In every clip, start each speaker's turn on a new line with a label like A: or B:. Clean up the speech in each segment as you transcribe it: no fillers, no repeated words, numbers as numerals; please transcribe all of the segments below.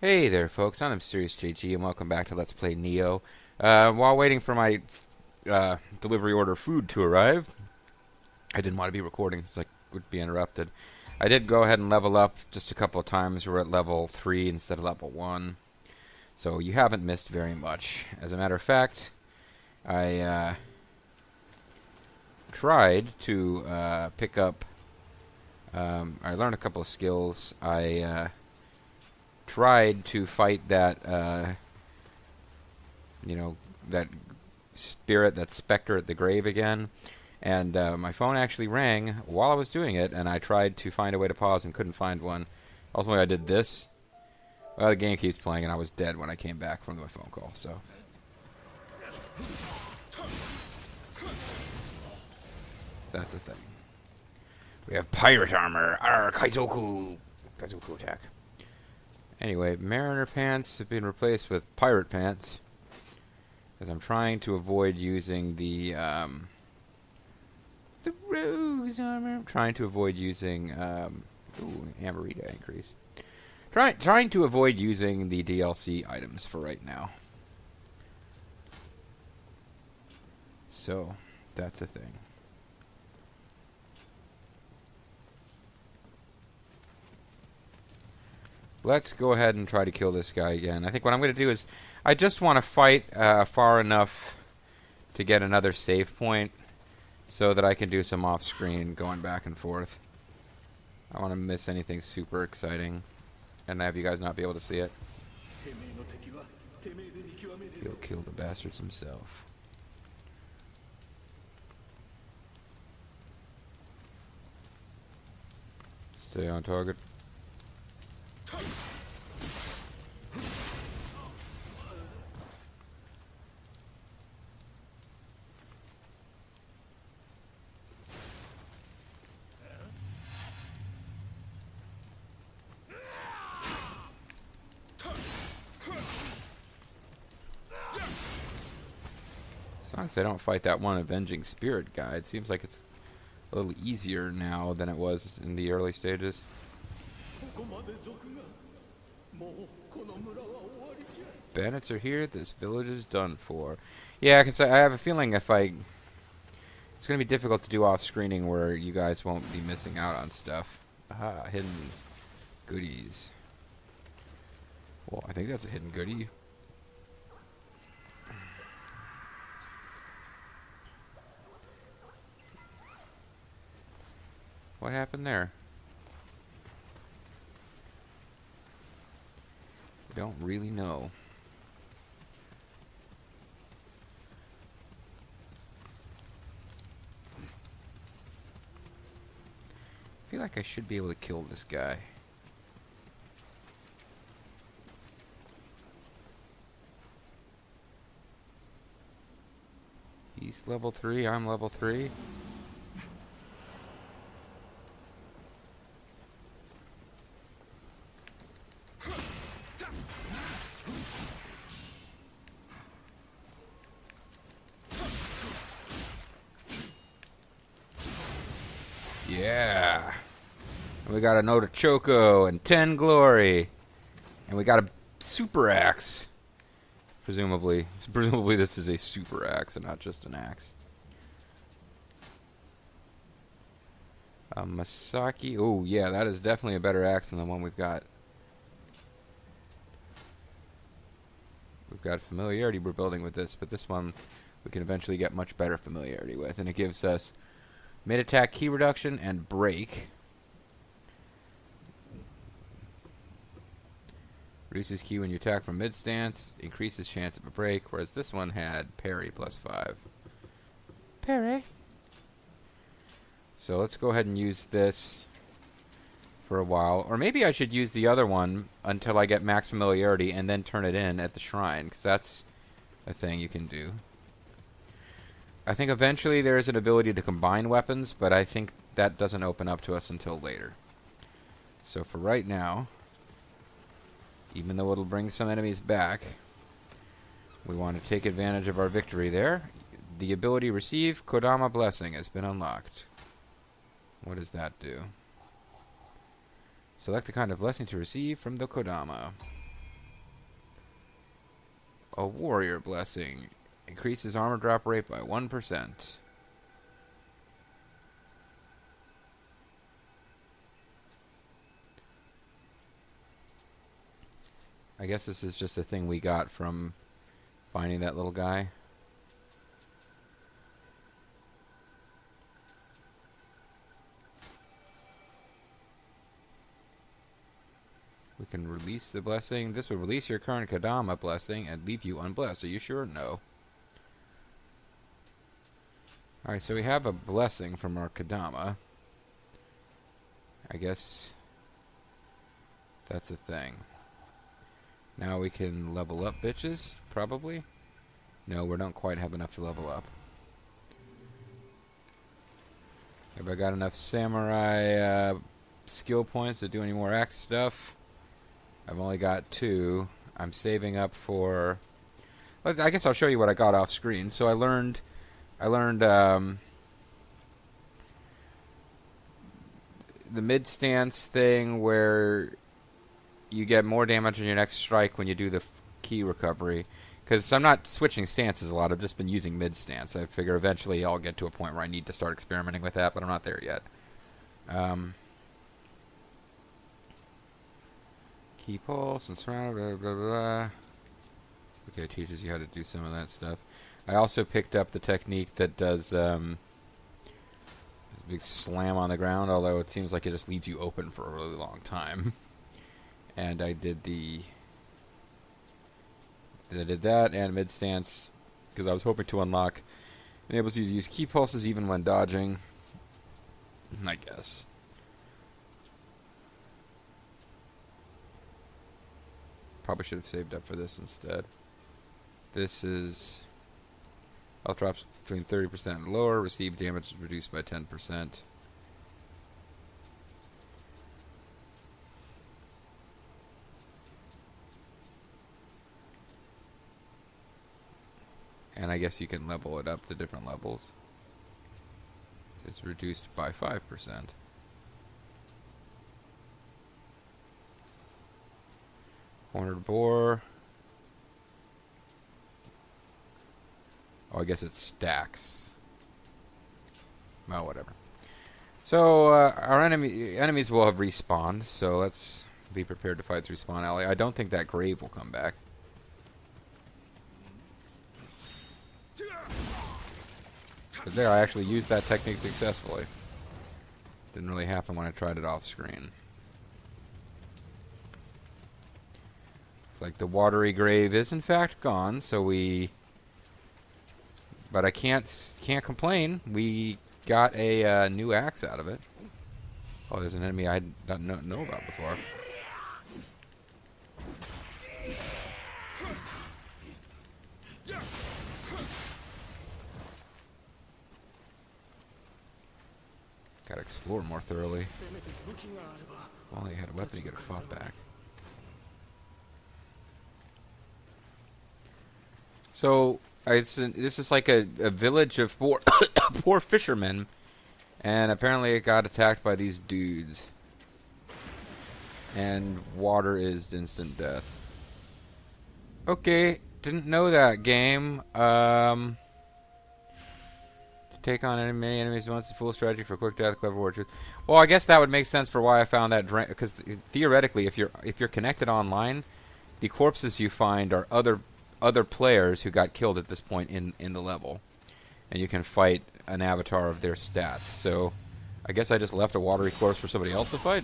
A: Hey there, folks. I'm Mysterious JG, and welcome back to Let's Play Nioh. While waiting for my delivery order food to arrive, I didn't want to be recording since I would be interrupted. I did go ahead and level up just a couple of times. We're at level 3 instead of level 1, so you haven't missed very much. As a matter of fact, I tried to pick up... I learned a couple of skills. I tried to fight that, that spirit, that specter at the grave again, and my phone actually rang while I was doing it, and I tried to find a way to pause and couldn't find one. Ultimately, I did this. Well, the game keeps playing, and I was dead when I came back from my phone call, so... That's the thing. We have pirate armor! Arr, Kaizoku! Kaizoku attack. Anyway, Mariner pants have been replaced with pirate pants, because I'm trying to avoid using the rose armor. I'm trying to avoid using Amarita increase. Trying to avoid using the DLC items for right now. So that's the thing. Let's go ahead and try to kill this guy again. I think what I'm going to do is, I just want to fight far enough to get another save point so that I can do some off-screen going back and forth. I don't want to miss anything super exciting and have you guys not be able to see it. He'll kill the bastards himself. Stay on target. As long as I don't fight that one avenging spirit guy, it seems like it's a little easier now than it was in the early stages. Bandits are here. This village is done for. Yeah, because I have a feeling it's going to be difficult to do off-screening where you guys won't be missing out on stuff. Aha, hidden goodies. Well, I think that's a hidden goodie. What happened there? I don't really know. I feel like I should be able to kill this guy. He's level 3, I'm level 3. Yeah. And we got a Note of Choco and 10 glory. And we got a super axe. Presumably this is a super axe and not just an axe. Masaki. Oh, yeah, that is definitely a better axe than the one we've got. We've got familiarity we're building with this, but this one we can eventually get much better familiarity with. And it gives us mid-attack key reduction and break. Reduces key when you attack from mid-stance. Increases chance of a break, whereas this one had parry plus 5. Parry. So let's go ahead and use this for a while. Or maybe I should use the other one until I get max familiarity and then turn it in at the shrine, because that's a thing you can do. I think eventually there is an ability to combine weapons, but I think that doesn't open up to us until later. So for right now, even though it'll bring some enemies back, we want to take advantage of our victory there. The ability receive Kodama Blessing has been unlocked. What does that do? Select the kind of blessing to receive from the Kodama. A warrior blessing. Increases armor drop rate by 1%. I guess this is just a thing we got from finding that little guy. We can release the blessing. This will release your current Kodama blessing and leave you unblessed. Are you sure? No. Alright, so we have a blessing from our Kodama. I guess that's a thing. Now we can level up, bitches, probably. No, we don't quite have enough to level up. Have I got enough samurai skill points to do any more axe stuff? I've only got 2. I'm saving up for... Well, I guess I'll show you what I got off screen. So I learned the mid stance thing where you get more damage on your next strike when you do the key recovery. Because I'm not switching stances a lot. I've just been using mid stance. I figure eventually I'll get to a point where I need to start experimenting with that, but I'm not there yet. Key pulse and surround, blah, blah, blah. Okay, it teaches you how to do some of that stuff. I also picked up the technique that does this big slam on the ground, although it seems like it just leaves you open for a really long time. And I did that and mid stance because I was hoping to unlock enables you to use key pulses even when dodging. I guess. Probably should have saved up for this instead. This is health drops between 30% and lower. Received damage is reduced by 10%. And I guess you can level it up to different levels. It's reduced by 5%. Horned boar. Oh, I guess it stacks. Well, whatever. So, our enemies will have respawned, so let's be prepared to fight through Spawn Alley. I don't think that grave will come back. But there, I actually used that technique successfully. Didn't really happen when I tried it off screen. It's like the watery grave is in fact gone, so we... But I can't complain. We got a new axe out of it. Oh, there's an enemy I don't know about before. Gotta explore more thoroughly. If only I had a weapon, you could have fought back. So, this is like a village of poor fishermen, and apparently it got attacked by these dudes. And water is instant death. Okay, didn't know that game. To take on many enemies at once, the full strategy for quick death, clever war truth. Well, I guess that would make sense for why I found that, because theoretically, if you're connected online, the corpses you find are other players who got killed at this point in the level, and you can fight an avatar of their stats. So I guess I just left a watery corpse for somebody else to fight.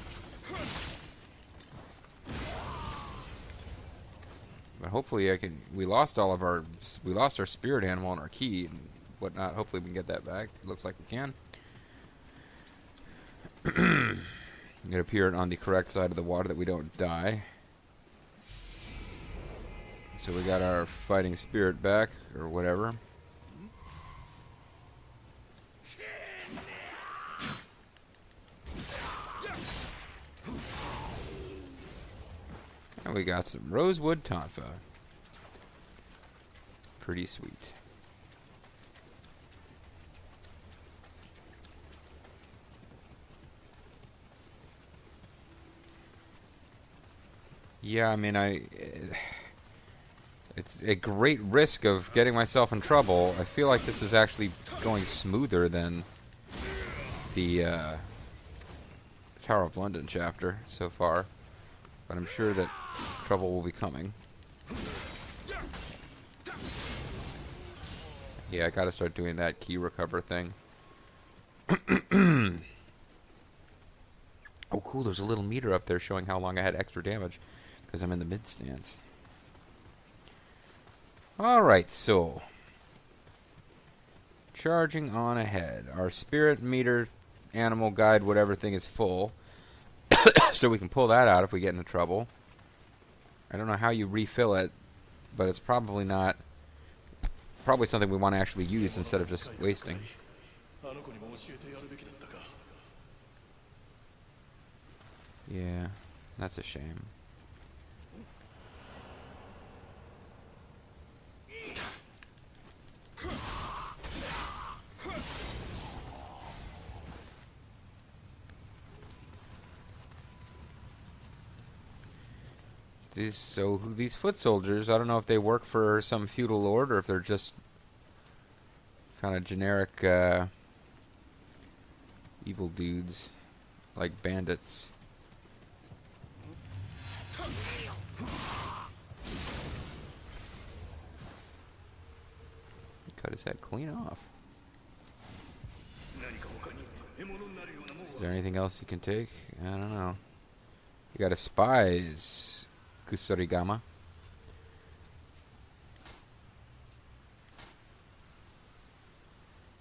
A: But hopefully we lost our spirit animal and our key and whatnot. Hopefully we can get that back. It looks like we can. It appeared on the correct side of the water that we don't die. So we got our fighting spirit back, or whatever. And we got some rosewood tonfa. Pretty sweet. Yeah, I mean, It's a great risk of getting myself in trouble. I feel like this is actually going smoother than the Tower of London chapter so far. But I'm sure that trouble will be coming. Yeah, I gotta start doing that key recover thing. Oh, cool, there's a little meter up there showing how long I had extra damage because I'm in the mid stance. Alright, so charging on ahead. Our spirit meter, animal guide, whatever thing is full. So we can pull that out if we get into trouble. I don't know how you refill it, but it's probably not... Probably something we want to actually use instead of just wasting. Yeah, that's a shame. These foot soldiers, I don't know if they work for some feudal lord or if they're just kind of generic evil dudes, like bandits. Cut his head clean off. Is there anything else you can take? I don't know. You got a spies, Kusarigama.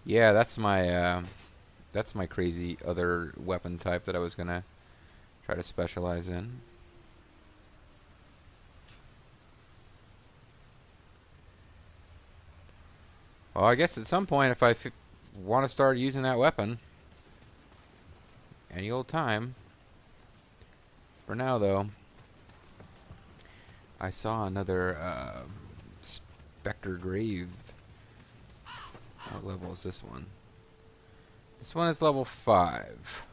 A: Yeah, that's my crazy other weapon type that I was gonna try to specialize in. Well, I guess at some point, if I want to start using that weapon, any old time. For now, though, I saw another Spectre Grave. What level is this one? This one is level 5.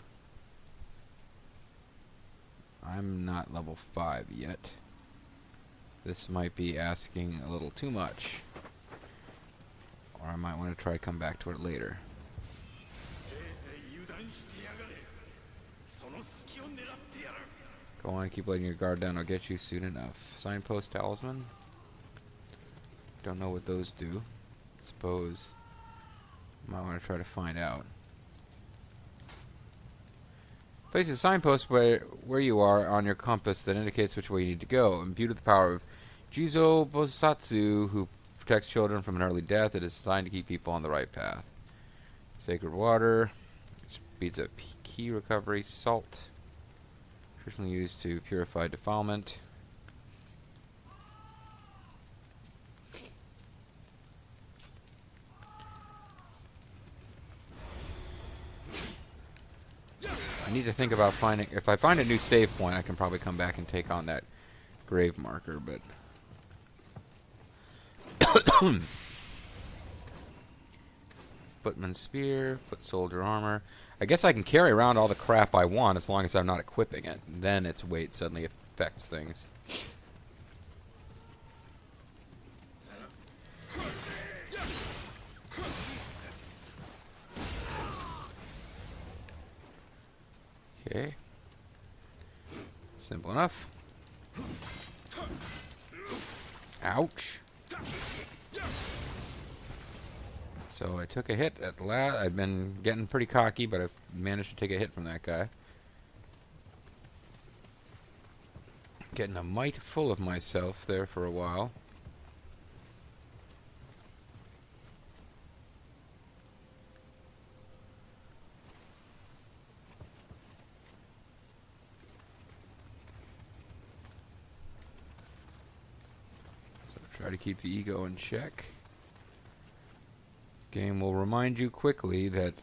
A: I'm not level 5 yet. This might be asking a little too much. Or I might want to try to come back to it later. Go on, keep letting your guard down. I'll get you soon enough. Signpost talisman? Don't know what those do. Suppose might want to try to find out. Place a signpost where you are on your compass that indicates which way you need to go. Imbued with the power of Jizo Bosatsu, who protects children from an early death. It is designed to keep people on the right path. Sacred water. Speeds up key recovery. Salt. Traditionally used to purify defilement. I need to think about finding... If I find a new save point, I can probably come back and take on that grave marker, but... Footman spear, foot soldier armor. I guess I can carry around all the crap I want as long as I'm not equipping it. Then its weight suddenly affects things. Okay. Simple enough. Ouch. So I took a hit at last. I've been getting pretty cocky, but I've managed to take a hit from that guy. Getting a mite full of myself there for a while. So try to keep the ego in check. Game will remind you quickly that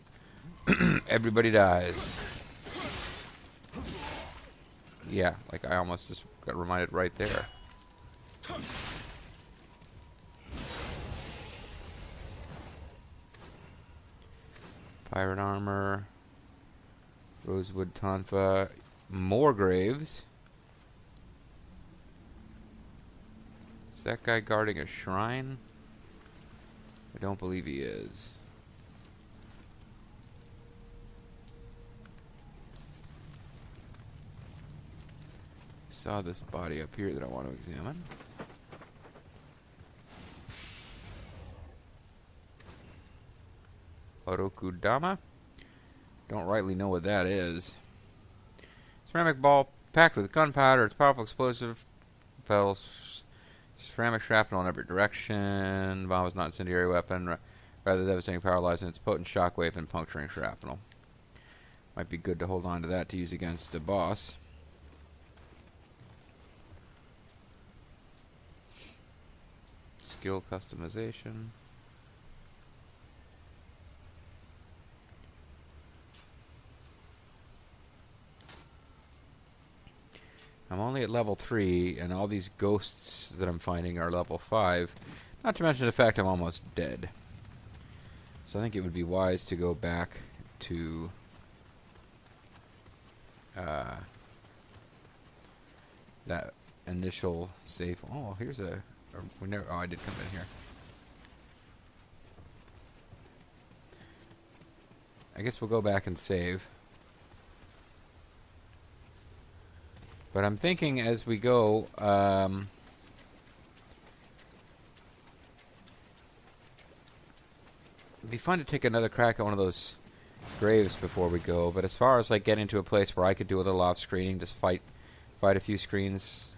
A: everybody dies. Yeah, like I almost just got reminded right there. Pirate armor. Rosewood tonfa. More graves. Is that guy guarding a shrine? I don't believe he is. Saw this body up here that I want to examine. Orokudama? Don't rightly know what that is. Ceramic ball packed with gunpowder. It's powerful explosive. Propels ceramic shrapnel in every direction. Bomb is not an incendiary weapon. Rather devastating power lies in its potent shockwave and puncturing shrapnel. Might be good to hold on to that to use against a boss. Skill customization. I'm only at level 3, and all these ghosts that I'm finding are level 5. Not to mention the fact I'm almost dead. So I think it would be wise to go back to that initial save. Oh, here's a oh, I did come in here. I guess we'll go back and save. But I'm thinking as we go, it'd be fun to take another crack at one of those graves before we go. But as far as like getting to a place where I could do a little off-screening, just fight a few screens,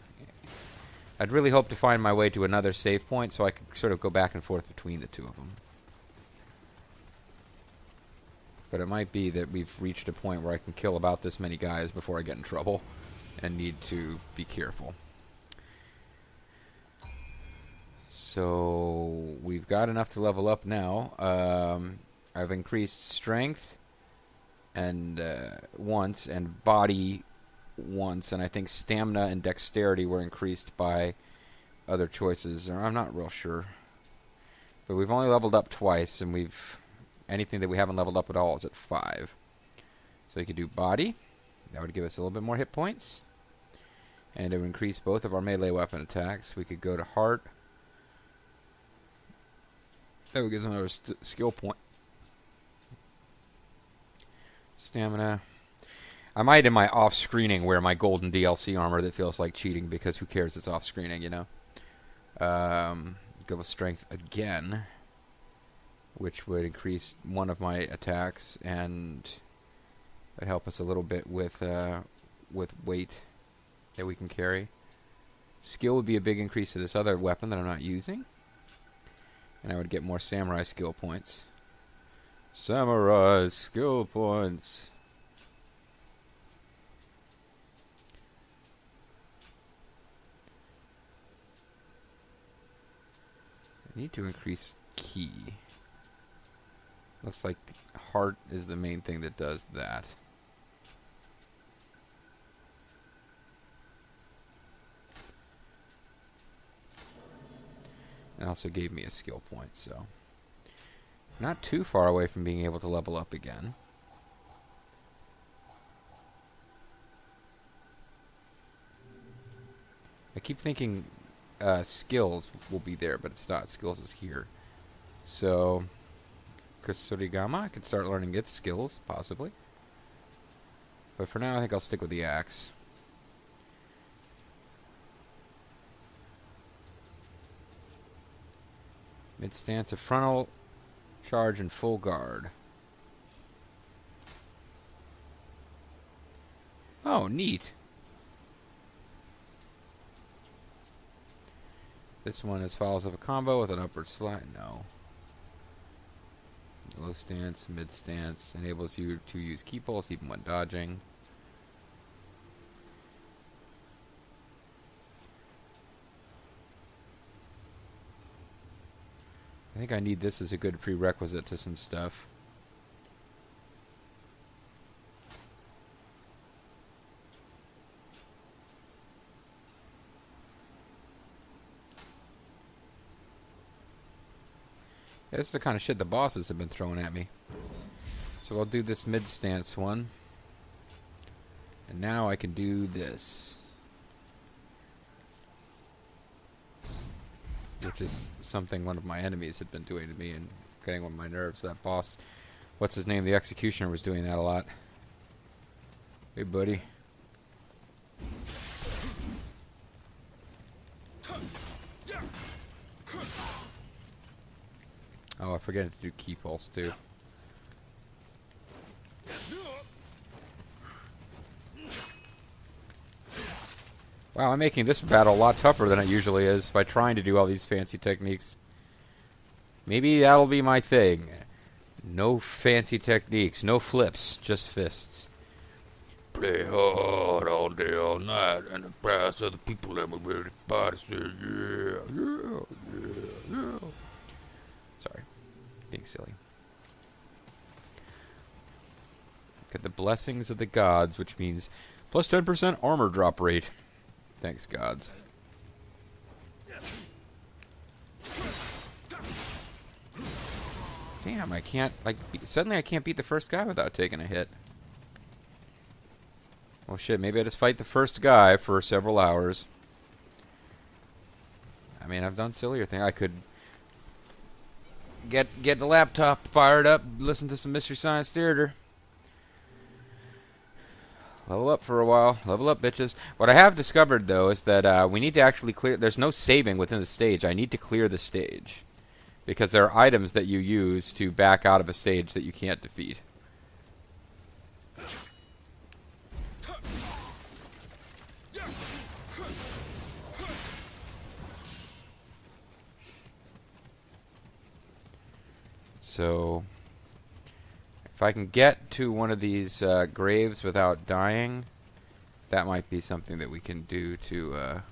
A: I'd really hope to find my way to another save point so I could sort of go back and forth between the two of them. But it might be that we've reached a point where I can kill about this many guys before I get in trouble and need to be careful. So we've got enough to level up now. I've increased strength and once, and body once, and I think stamina and dexterity were increased by other choices. Or I'm not real sure. But we've only leveled up twice, and anything that we haven't leveled up at all is at 5. So you could do body. That would give us a little bit more hit points. And it would increase both of our melee weapon attacks. We could go to heart. That would give us another skill point. Stamina. I might in my off-screening wear my golden DLC armor that feels like cheating because who cares, it's off-screening, you know. Go with strength again, which would increase one of my attacks and would help us a little bit with weight that we can carry. Skill would be a big increase to this other weapon that I'm not using. And I would get more samurai skill points. Samurai skill points. I need to increase ki. Looks like heart is the main thing that does that. And also gave me a skill point, so not too far away from being able to level up again. I keep thinking skills will be there, but it's not. Skills is here. So Kusurigama, I could start learning its skills, possibly. But for now, I think I'll stick with the axe. Mid stance of frontal charge and full guard. Oh, neat. This one is follows up a combo with an upward slide. No. Low stance, mid stance enables you to use key pulse even when dodging. I think I need this as a good prerequisite to some stuff. Yeah, this is the kind of shit the bosses have been throwing at me. So I'll do this mid stance one. And now I can do this. which is something one of my enemies had been doing to me and getting on my nerves. That boss, what's his name, the Executioner, was doing that a lot. Hey, buddy. Oh, I forget to do key pulse too. Wow, I'm making this battle a lot tougher than it usually is by trying to do all these fancy techniques. Maybe that'll be my thing. No fancy techniques, no flips, just fists. Play hard all day, all night, and the price of the people that were ready to party say, yeah. Sorry, being silly. Get the blessings of the gods, which means plus 10% armor drop rate. Thanks, gods. Damn, I can't, like, suddenly I can't beat the first guy without taking a hit. Well, shit, maybe I just fight the first guy for several hours. I mean, I've done sillier things. I could get the laptop fired up, listen to some Mystery Science Theater. Level up for a while. Level up, bitches. What I have discovered, though, is that we need to actually clear... There's no saving within the stage. I need to clear the stage. Because there are items that you use to back out of a stage that you can't defeat. So, if I can get to one of these graves without dying, that might be something that we can do to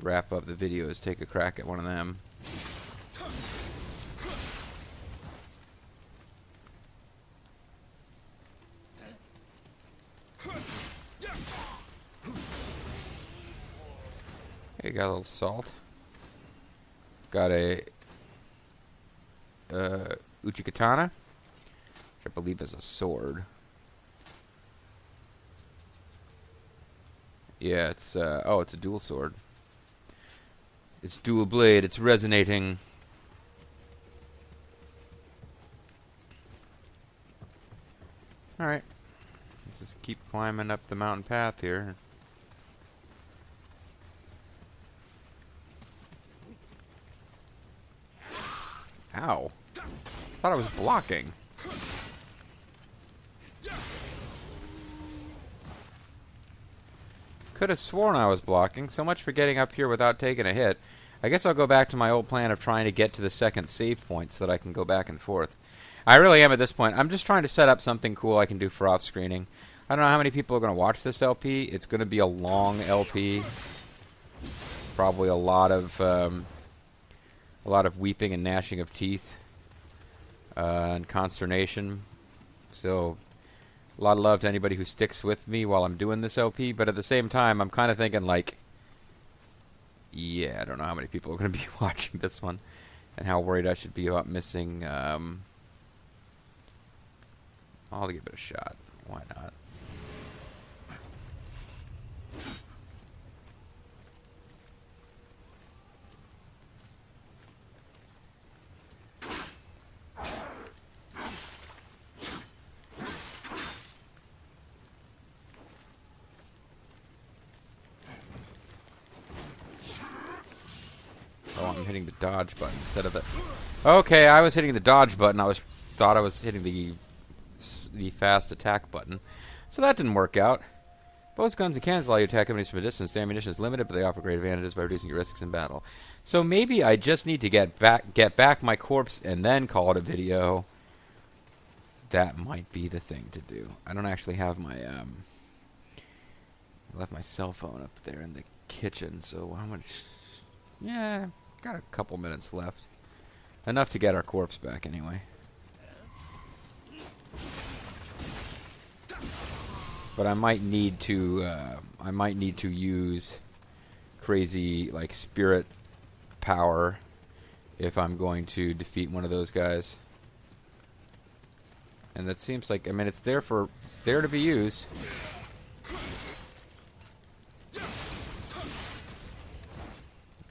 A: wrap up the video, is take a crack at one of them. Hey, got a little salt. Got a Uchikatana, which I believe is a sword. Yeah, it's oh, it's a dual sword. It's dual blade. It's resonating. All right, let's just keep climbing up the mountain path here. Ow. I thought I was blocking. Could have sworn I was blocking. So much for getting up here without taking a hit. I guess I'll go back to my old plan of trying to get to the second save point so that I can go back and forth. I really am at this point. I'm just trying to set up something cool I can do for off-screening. I don't know how many people are going to watch this LP. It's going to be a long LP. Probably a lot of weeping and gnashing of teeth and consternation. So a lot of love to anybody who sticks with me while I'm doing this LP. But at the same time, I'm kind of thinking like, yeah, I don't know how many people are going to be watching this one, and how worried I should be about missing. I'll give it a shot. Why not? Oh, I'm hitting the dodge button instead of the... Okay, I was hitting the dodge button. Thought I was hitting the fast attack button. So that didn't work out. Both guns and cannons allow you to attack enemies from a distance. The ammunition is limited, but they offer great advantages by reducing your risks in battle. So maybe I just need to get back my corpse and then call it a video. That might be the thing to do. I don't actually have my... I left my cell phone up there in the kitchen, so how much... Yeah, got a couple minutes left. Enough to get our corpse back anyway. But I might need to use crazy like spirit power if I'm going to defeat one of those guys. And that seems like, I mean, it's there to be used.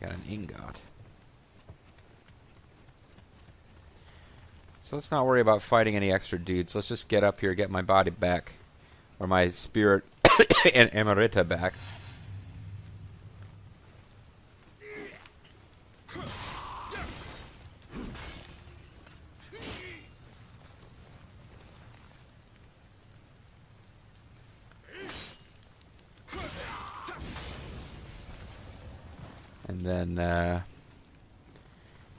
A: Got an ingot. So let's not worry about fighting any extra dudes. Let's just get up here, get my body back. Or my spirit and Emerita back. And then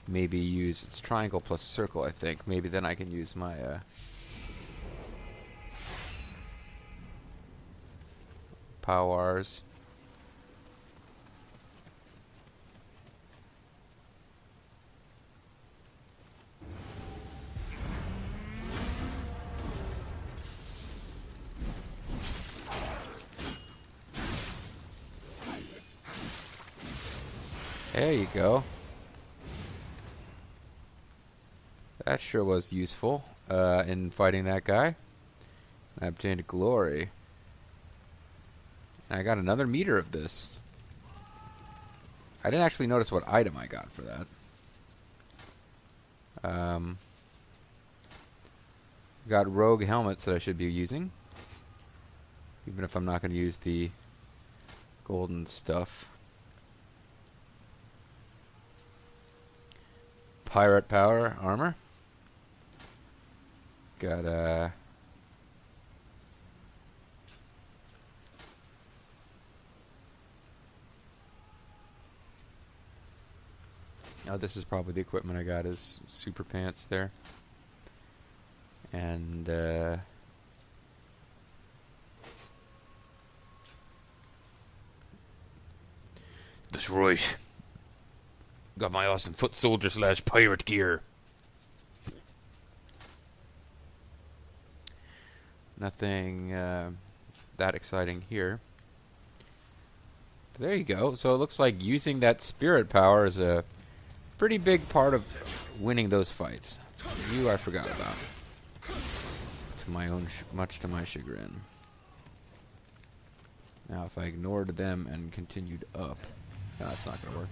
A: maybe use it's triangle plus circle, I think. Maybe then I can use my powers. There you go. That sure was useful in fighting that guy. I obtained glory. And I got another meter of this. I didn't actually notice what item I got for that. Got rogue helmets that I should be using. Even if I'm not going to use the golden stuff. Pirate power armor. Got oh, this is probably the equipment I got is super pants there. And that's right. Got my awesome foot soldier / pirate gear. Nothing that exciting here. There you go. So it looks like using that spirit power is a pretty big part of winning those fights. You I forgot about. To my own, much to my chagrin. Now if I ignored them and continued up, no, that's not gonna work.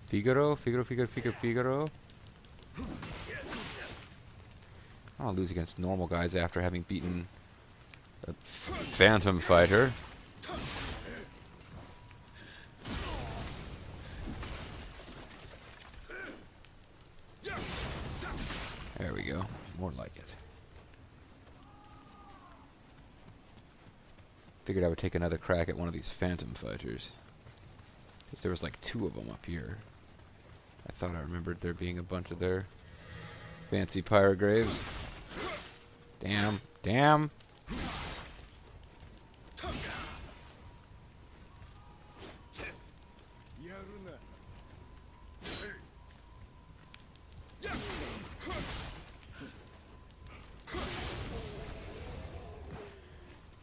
A: Figaro. I'll lose against normal guys after having beaten a phantom fighter. There we go. More like it. Figured I would take another crack at one of these phantom fighters. Because there was like 2 of them up here. I thought I remembered there being a bunch of their fancy pirate graves. Damn. Damn.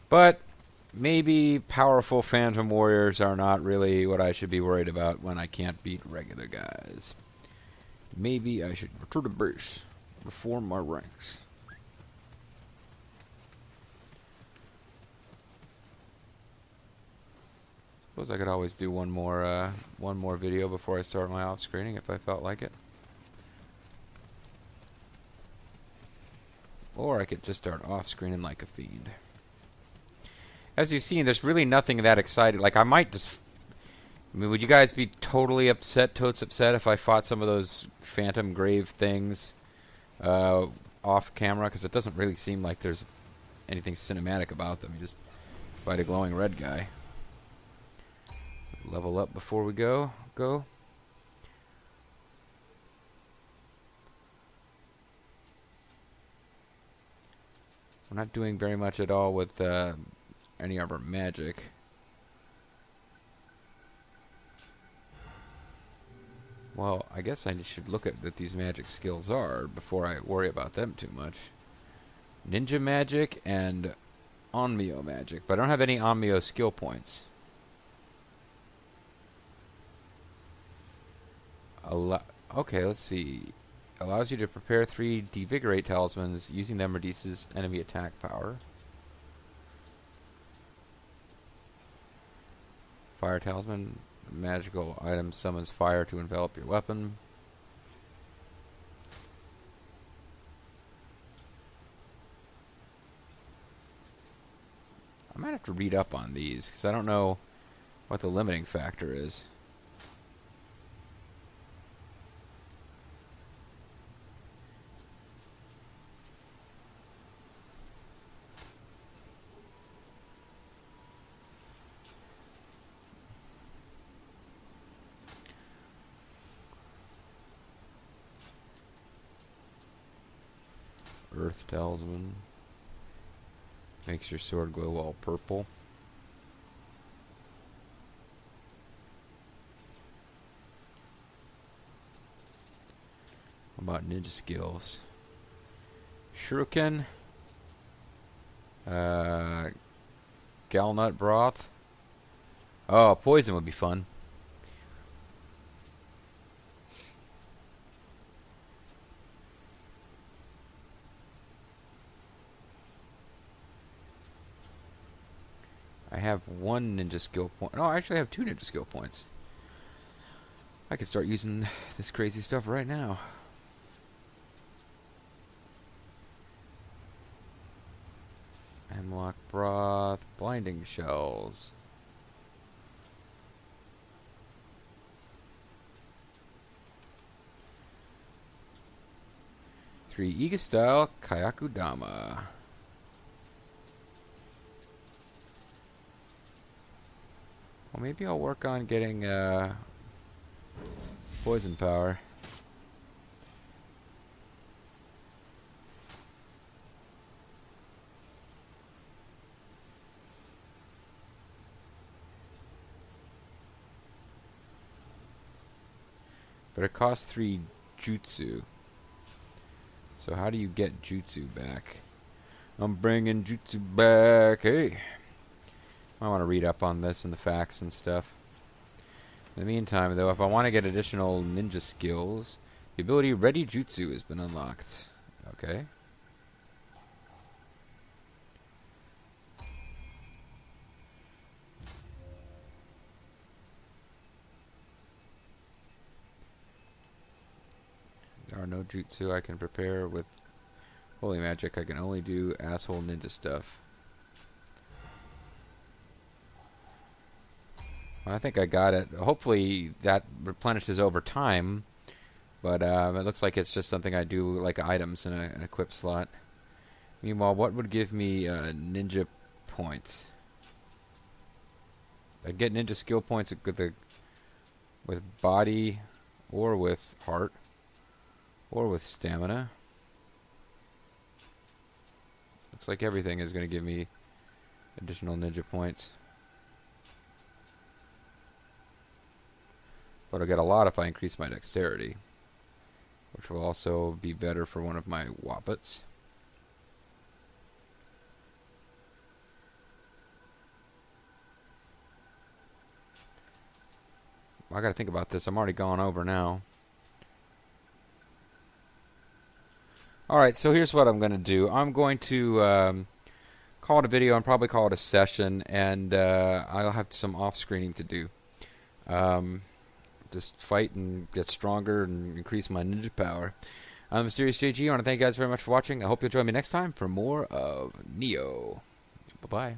A: But maybe powerful phantom warriors are not really what I should be worried about when I can't beat regular guys. Maybe I should return to base, reform my ranks. Suppose I could always do one more video before I start my off-screening if I felt like it. Or I could just start off-screening like a fiend. As you've seen, there's really nothing that exciting. Like, I might just... I mean, would you guys be totally upset, totes upset, if I fought some of those phantom grave things off camera? Because it doesn't really seem like there's anything cinematic about them. You just fight a glowing red guy. Level up before we go. We're not doing very much at all with any of our magic. Well, I guess I should look at what these magic skills are before I worry about them too much. Ninja magic and Onmyo magic, but I don't have any Onmyo skill points. Okay, let's see. Allows you to prepare 3 Devigorate talismans. Using them reduces enemy attack power. Fire talisman. Magical item summons fire to envelop your weapon. to read up on these because I don't know what the limiting factor is. Earth Talisman. Makes your sword glow all purple. What about ninja skills? Shuriken. Galnut broth. Oh, poison would be fun. I have one ninja skill point. No, I actually have 2 ninja skill points. I could start using this crazy stuff right now. Hemlock broth, blinding shells. Three Iga style Kayakudama. Well, maybe I'll work on getting poison power. But it costs 3 jutsu. So how do you get jutsu back? I'm bringing jutsu back. Hey. I want to read up on this and the facts and stuff. In the meantime, though, if I want to get additional ninja skills, the ability Ready Jutsu has been unlocked. Okay. There are no jutsu I can prepare with holy magic. I can only do asshole ninja stuff. I think I got it. Hopefully that replenishes over time, but it looks like it's just something I do like items in an equip slot. Meanwhile, what would give me ninja points? I get ninja skill points with body, or with heart, or with stamina. Looks like everything is going to give me additional ninja points. But I'll get a lot if I increase my dexterity, which will also be better for one of my Wobbits. I gotta think about this. I'm already gone over now. Alright, so here's what I'm going to do. I'm going to call it a video and probably call it a session, and I'll have some off-screening to do. Just fight and get stronger and increase my ninja power. I'm Mysterious JG. I want to thank you guys very much for watching. I hope you'll join me next time for more of Nioh. Bye-bye.